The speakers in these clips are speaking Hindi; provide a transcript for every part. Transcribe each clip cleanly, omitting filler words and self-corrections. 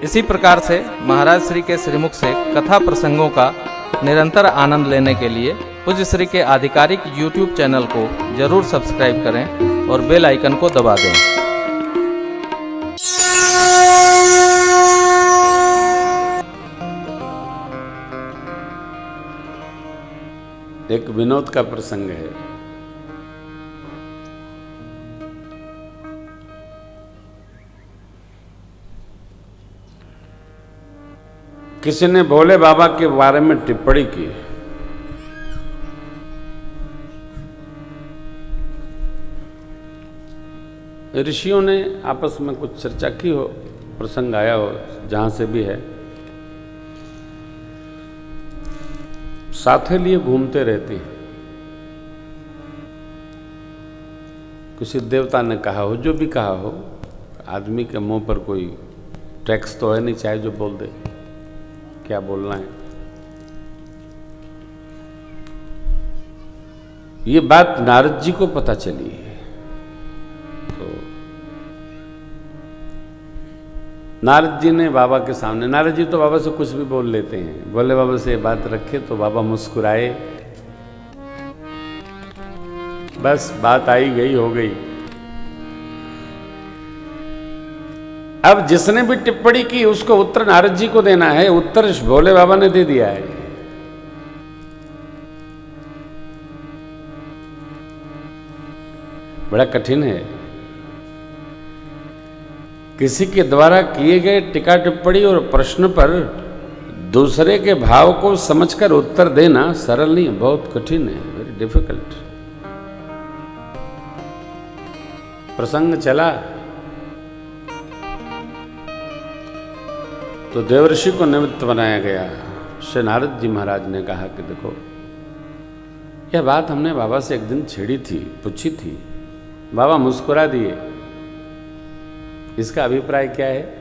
इसी प्रकार से महाराज श्री के श्रीमुख से कथा प्रसंगों का निरंतर आनंद लेने के लिए पूज्य श्री के आधिकारिक YouTube चैनल को जरूर सब्सक्राइब करें और बेल आइकन को दबा दें। एक विनोद का प्रसंग है। किसी ने भोले बाबा के बारे में टिप्पणी की। ऋषियों ने आपस में कुछ चर्चा की हो, प्रसंग आया हो, जहां से भी है, साथे लिए घूमते रहते हैं। किसी देवता ने कहा हो, जो भी कहा हो, आदमी के मुंह पर कोई टैक्स तो है नहीं, चाहे जो बोल दे, क्या बोलना है। ये बात नारद जी को पता चली है। तो नारद जी ने बाबा के सामने, नारद जी तो बाबा से कुछ भी बोल लेते हैं, बोले बाबा से ये बात रखे तो बाबा मुस्कुराए, बस बात आई गई हो गई। अब जिसने भी टिप्पणी की उसको उत्तर नारद जी को देना है, उत्तर भोले बाबा ने दे दिया है। बड़ा कठिन है। किसी के द्वारा किए गए टीका टिप्पणी और प्रश्न पर दूसरे के भाव को समझकर उत्तर देना सरल नहीं, बहुत कठिन है, वेरी डिफिकल्ट। प्रसंग चला तो देवर्षि को निमित्त बनाया गया। श्री नारद जी महाराज ने कहा कि देखो, यह बात हमने बाबा से एक दिन छेड़ी थी, पूछी थी, बाबा मुस्कुरा दिए, इसका अभिप्राय क्या है।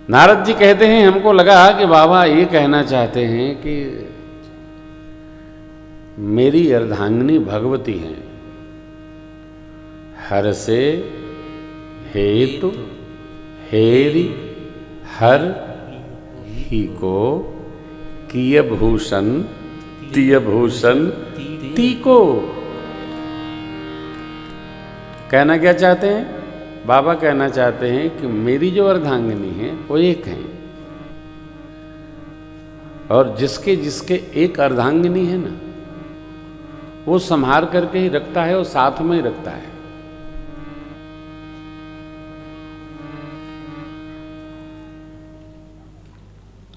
नारद जी कहते हैं, हमको लगा कि बाबा ये कहना चाहते हैं कि मेरी अर्धांगिनी भगवती हैं, हर से हेतु हेरी हर ही को किय भूषण तिय भूषण ती को। कहना क्या चाहते हैं? बाबा कहना चाहते हैं कि मेरी जो अर्धांगिनी है वो एक है, और जिसके जिसके एक अर्धांगिनी है ना, वो संभार करके ही रखता है और साथ में ही रखता है।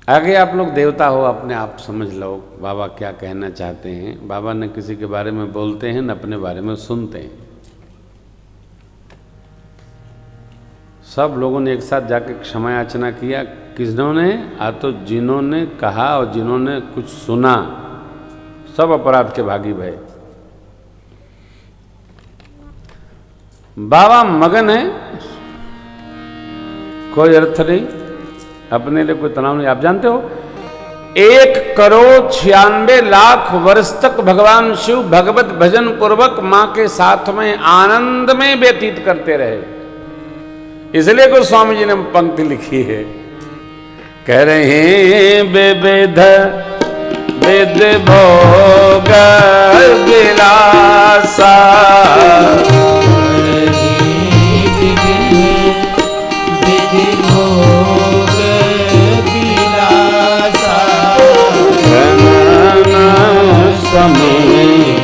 आगे आप लोग देवता हो, अपने आप समझ लो बाबा क्या कहना चाहते हैं। बाबा ने किसी के बारे में बोलते हैं न अपने बारे में सुनते हैं। सब लोगों ने एक साथ जाके क्षमा याचना किया। किसने? आ तो जिन्होंने कहा और जिन्होंने कुछ सुना, सब अपराध के भागी भये। बाबा मगन है, कोई अर्थ नहीं, अपने लिए कोई तनाव नहीं। आप जानते हो 1,96,00,000 वर्ष तक भगवान शिव भगवत भजन पूर्वक मां के साथ में आनंद में व्यतीत करते रहे। इसलिए को स्वामी जी ने पंक्ति लिखी है, कह रहे हैं बेबेध वेद भोग विलासा, समय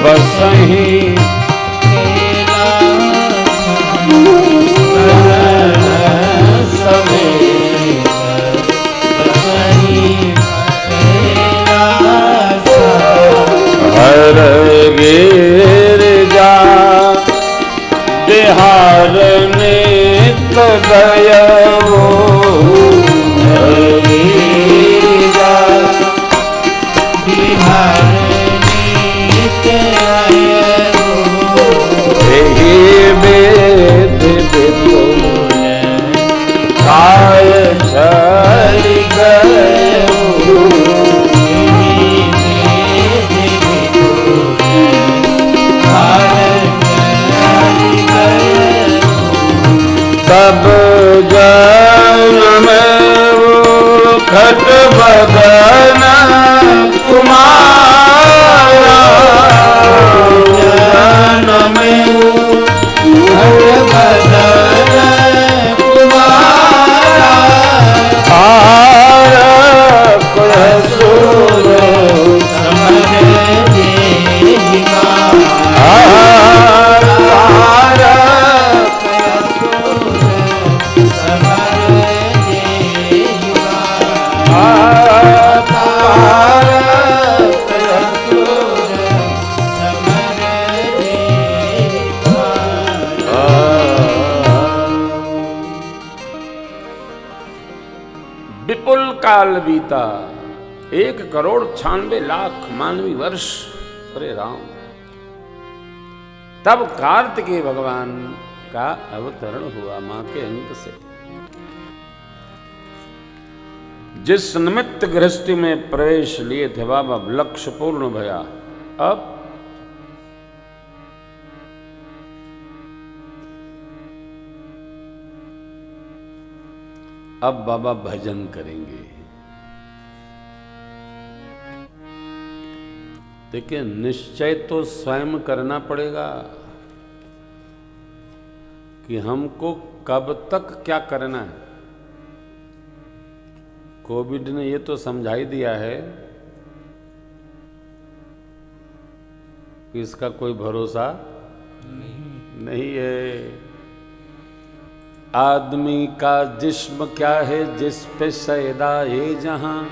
बसही हर गिर जा बिहार ने तदयवो, काय छल गयो तब जन्म वो खट बदन कुमारा, जन्म खट बदन कुमारा, तारक असुर समझ देहिका, विपुल काल बीता, 1,96,00,000 मानवी वर्ष। अरे राम, तब कार्तिकेय भगवान का अवतरण हुआ मां के अंक से। जिस निमित्त गृहस्थी में प्रवेश लिए थे बाबा, लक्ष्य पूर्ण भया। अब बाबा भजन करेंगे। देखिए, निश्चय तो स्वयं करना पड़ेगा कि हमको कब तक क्या करना है। कोविड ने ये तो समझा ही दिया है कि इसका कोई भरोसा नहीं है। आदमी का जिस्म क्या है जिस पे सैदा ये जहां,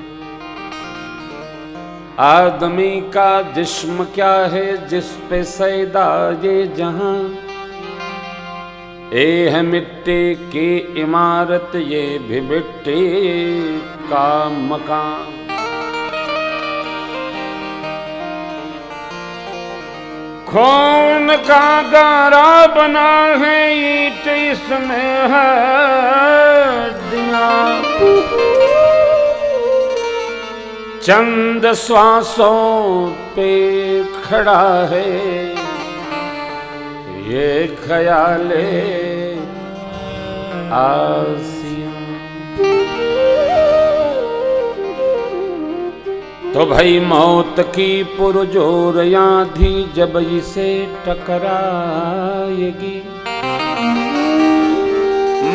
आदमी का जिस्म क्या है जिस पे सैदा ये जहां, ए है मिट्टी की इमारत ये भी मिट्टी का मकान। खून का गारा बना है ईंट इसमें हड्डियां, चंद श्वासों पे खड़ा है ये ख्याले आसियां। तो भाई मौत की पुरजोर आंधी जब इसे टकराएगी,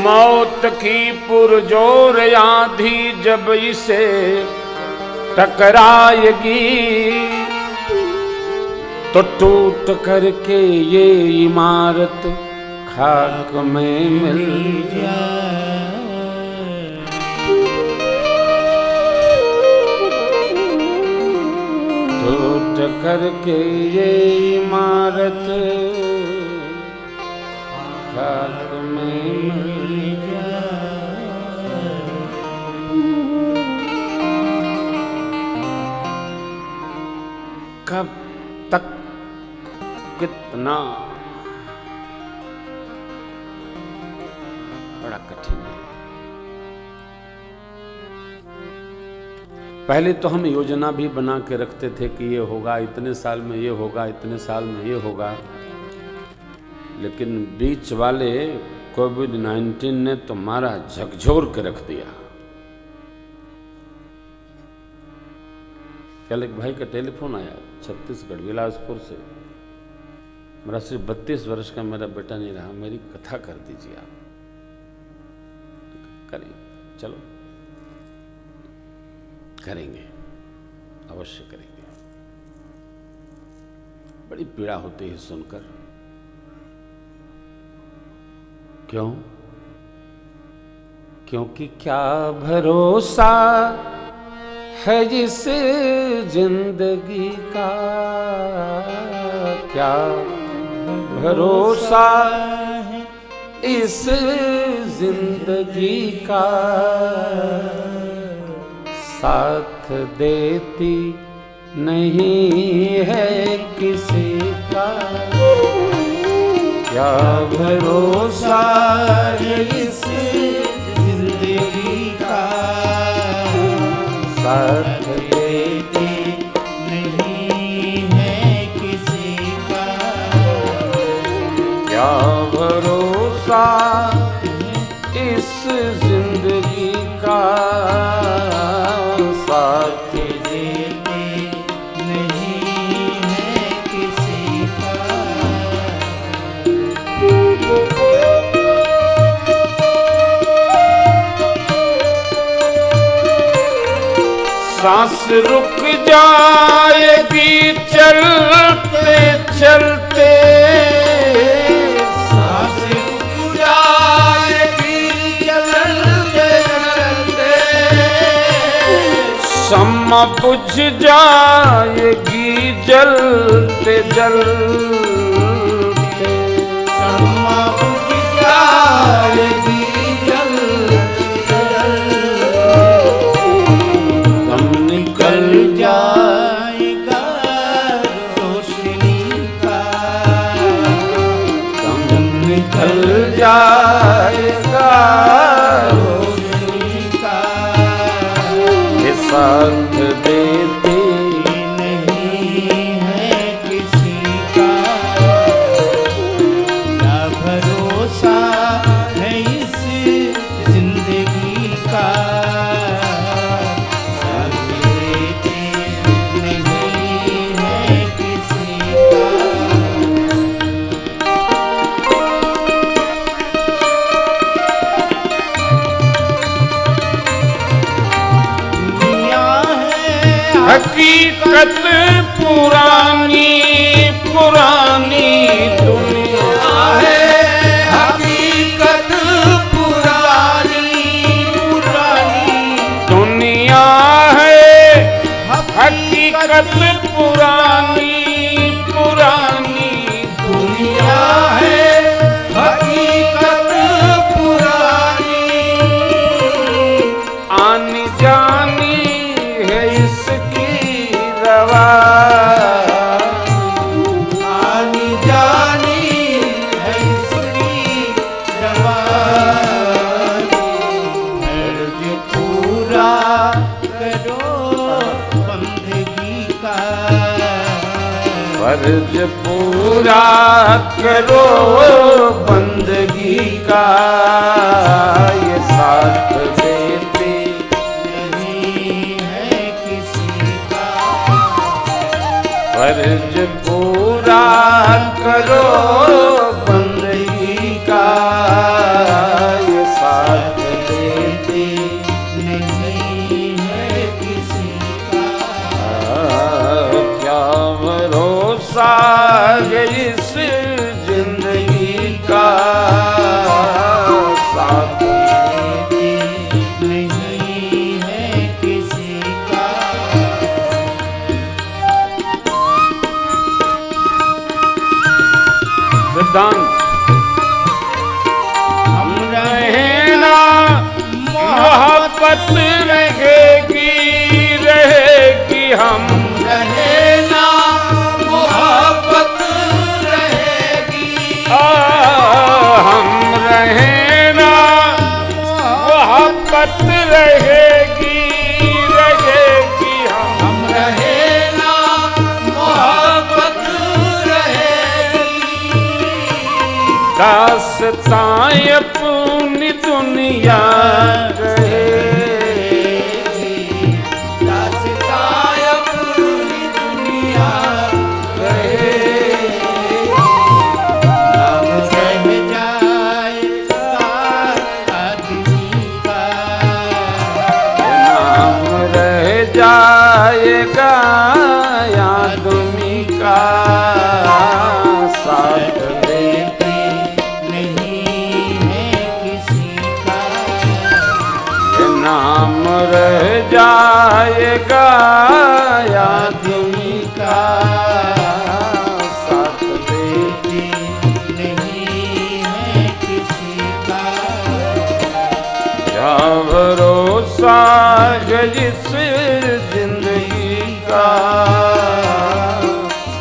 मौत की पुरजोर आंधी जब इसे टकराएगी, तो टूट करके ये इमारत खाक में मिल जाए। टूट करके ये इमारत खाक में मिल जाए। कब तक, कितना, बड़ा कठिन है। पहले तो हम योजना भी बना के रखते थे कि ये होगा, इतने साल में ये होगा, इतने साल में ये होगा, लेकिन बीच वाले कोविड-19 ने तो मारा झकझोर के रख दिया। कल एक भाई का टेलीफोन आया छत्तीसगढ़ बिलासपुर से, मेरा सिर्फ 32 वर्ष का मेरा बेटा नहीं रहा, मेरी कथा कर दीजिए आप। करें, चलो करेंगे, अवश्य करेंगे। बड़ी पीड़ा होती है सुनकर। क्यों? क्योंकि क्या भरोसा है इस जिंदगी का, क्या भरोसा है इस जिंदगी का, साथ देती नहीं है किसी का, क्या भरोसा है इस जिंदगी का, साथ देती नहीं है किसी का, क्या भरोसा इस जिंदगी का साथ देते नहीं है किसी का। सांस रुक जाएगी चलते चलते, सांस रुक जाएगी चलते चलते, शम्मा बुझ जाएगी जलते जलते, शम्मा बुझ जाएगी जलते जलते, दम निकल जाएगा रोशनी का, दम निकल जाएगा रोशनी का। ये साथ देते नहीं है किसी का, क्या भरोसा है इस जिंदगी का, साथ देते नहीं है किसी का। दुनिया है हकीकत पुरानी पुरानी दुनिया है, हकीकत पुरानी पुरानी, दुनिया है हकीकत पुरानी पुरानी दुनिया है हकीकत पुरानी, आनी जानी है इसकी रवा, आनी जानी है इसकी रवानी, फर्ज पूरा करो बंदगी का, फर्ज पूरा करो बंदगी का, ये साथ देते नहीं है किसी का, फर्ज पूरा करो बंदगी का, ये साथ देते नहीं है किसी का। क्या भरोसा है इस जिंदगी का, साथ नहीं है किसी का। सिद्धांत हम रहे ना मोहब्बत रहेगी रहेगी, हम रहे ना मोहब्बत रहेगी, हम रहे ना मोहब्बत रहेगी रहेगी, हम रहे ना मोहब्बत रहेगी, दास्तां अपनी दुनिया रहेगी, दास्तां अपनी दुनिया रहेगी, नाम रह जाएगा आदमी का, नाम रह जाएगा आदमी का, साथ देते नहीं है किसी का, ये नाम रह जाएगा आदमी का, साथ देते नहीं है किसी का। क्या भरोसा है इस जिंदगी का,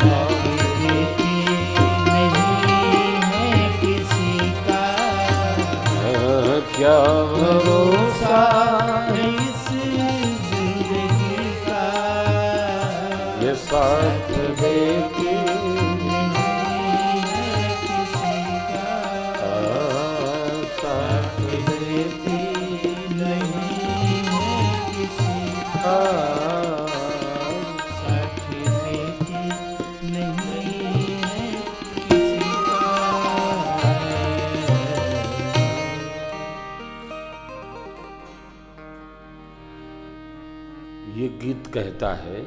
देते नहीं है किसी का, क्या भरोसा है इस जिंदगी का, ये साथ देती नहीं है किसी का, साथ देते ये गीत कहता है,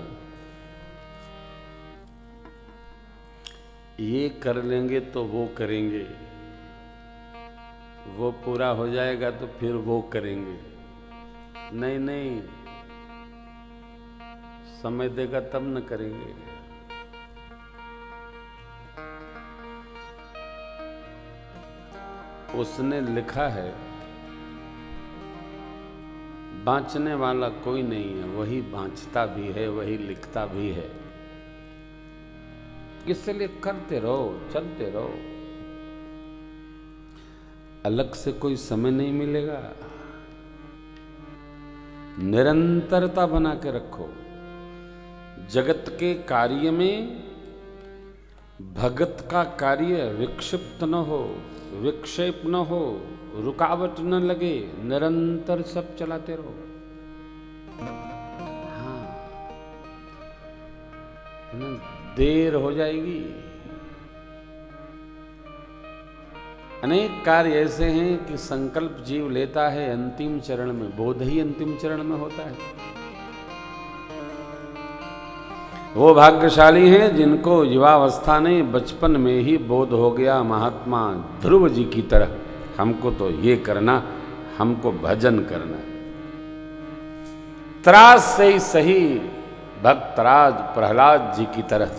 ये कर लेंगे तो वो करेंगे, वो पूरा हो जाएगा तो फिर वो करेंगे। नहीं नहीं, समय देगा तब न करेंगे। उसने लिखा है, बांचने वाला कोई नहीं है, वही बांचता भी है, वही लिखता भी है। इसलिए करते रहो, चलते रहो। अलग से कोई समय नहीं मिलेगा। निरंतरता बना के रखो। जगत के कार्य में भगत का कार्य विक्षिप्त न हो, विक्षेप न हो, रुकावट न लगे, निरंतर सब चलाते रहो। हाँ, देर हो जाएगी। अनेक कार्य ऐसे हैं कि संकल्प जीव लेता है अंतिम चरण में, बोध ही अंतिम चरण में होता है। वो भाग्यशाली हैं जिनको युवावस्था ने बचपन में ही बोध हो गया, महात्मा ध्रुव जी की तरह हमको तो ये करना, हमको भजन करना। त्रास से ही सही भक्तराज प्रहलाद जी की तरह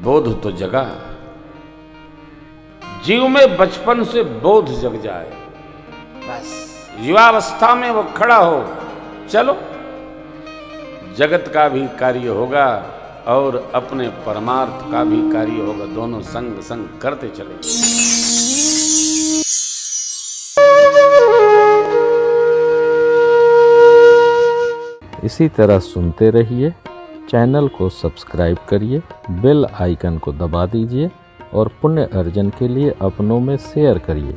बोध तो जगा। जीव में बचपन से बोध जग जाए, बस युवावस्था में वो खड़ा हो, चलो जगत का भी कार्य होगा और अपने परमार्थ का भी कार्य होगा। दोनों संग संग करते चले। इसी तरह सुनते रहिए, चैनल को सब्सक्राइब करिए, बेल आइकन को दबा दीजिए और पुण्य अर्जन के लिए अपनों में शेयर करिए।